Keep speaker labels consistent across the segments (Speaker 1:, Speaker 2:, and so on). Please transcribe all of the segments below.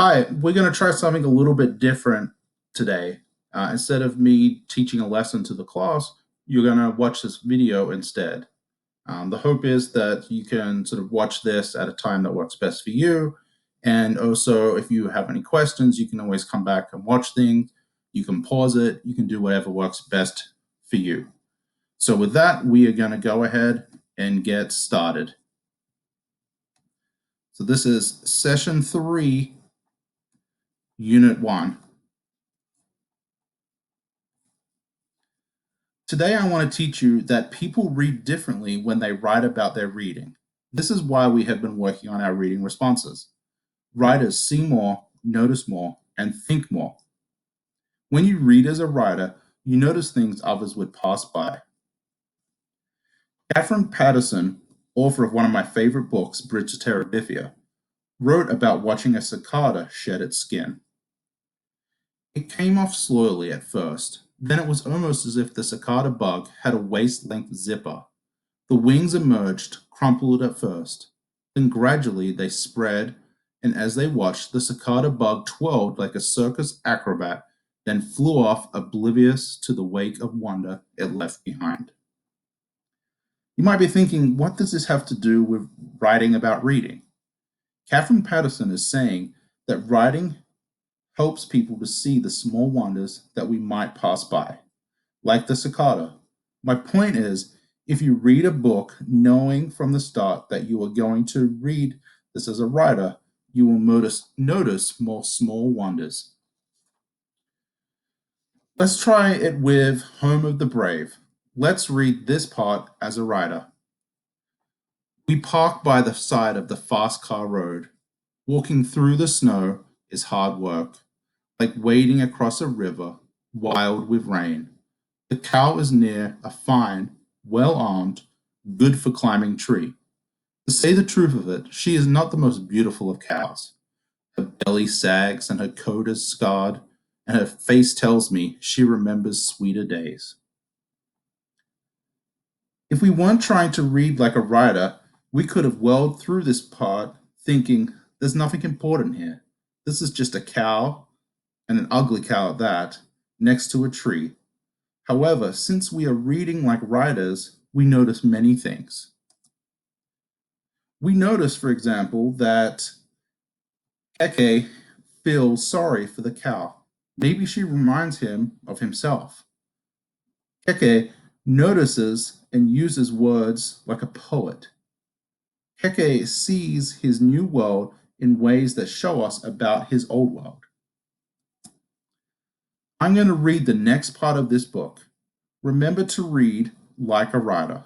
Speaker 1: Hi, we're going to try something a little bit different today. Instead of me teaching a lesson to the class, you're going to watch this video instead. The hope is that you can sort of watch this at a time that works best for you. And also, if you have any questions, you can always come back and watch things. You can pause it. You can do whatever works best for you. So with that, we are going to go ahead and get started. So this is session 3, unit 1. Today I want to teach you that people read differently when they write about their reading. This is why we have been working on our reading responses. Writers see more, notice more, and think more. When you read as a writer, you notice things others would pass by. Katherine Paterson, author of one of my favorite books, Bridge to Terabithia, wrote about watching a cicada shed its skin. It came off slowly at first, then it was almost as if the cicada bug had a waist-length zipper. The wings emerged, crumpled at first. Then gradually they spread, and as they watched, the cicada bug twirled like a circus acrobat, then flew off oblivious to the wake of wonder it left behind. You might be thinking, what does this have to do with writing about reading? Katherine Paterson is saying that writing helps people to see the small wonders that we might pass by, like the cicada. My point is, if you read a book knowing from the start that you are going to read this as a writer, you will notice more small wonders. Let's try it with Home of the Brave. Let's read this part as a writer. We park by the side of the fast car road. Walking through the snow is hard work, like wading across a river, wild with rain. The cow is near a fine, well-armed, good-for-climbing tree. To say the truth of it, she is not the most beautiful of cows. Her belly sags and her coat is scarred, and her face tells me she remembers sweeter days. If we weren't trying to read like a writer, we could have whirled through this part thinking there's nothing important here. This is just a cow, and an ugly cow at that, next to a tree. However, since we are reading like writers, we notice many things. We notice, for example, that Keke feels sorry for the cow. Maybe she reminds him of himself. Keke notices and uses words like a poet. Keke sees his new world in ways that show us about his old world. I'm going to read the next part of this book. Remember to read like a writer.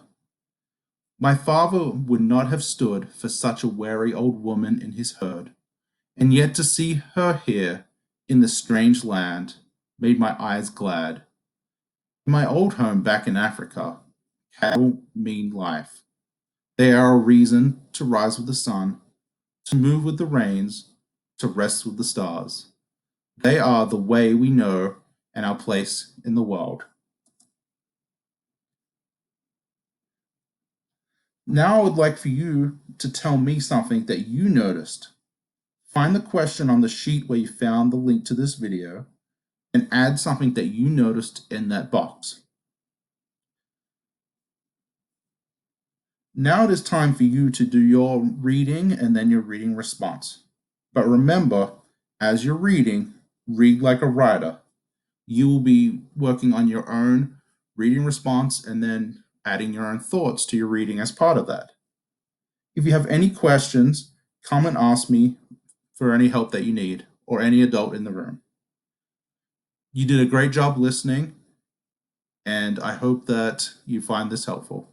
Speaker 1: My father would not have stood for such a wary old woman in his herd, and yet to see her here in the strange land made my eyes glad. In my old home back in Africa, cattle mean life. They are a reason to rise with the sun, to move with the rains, to rest with the stars. They are the way we know and our place in the world. Now I would like for you to tell me something that you noticed. Find the question on the sheet where you found the link to this video and add something that you noticed in that box. Now it is time for you to do your reading and then your reading response. But remember, as you're reading, read like a writer. You will be working on your own reading response and then adding your own thoughts to your reading as part of that. If you have any questions, come and ask me for any help that you need or any adult in the room. You did a great job listening, and I hope that you find this helpful.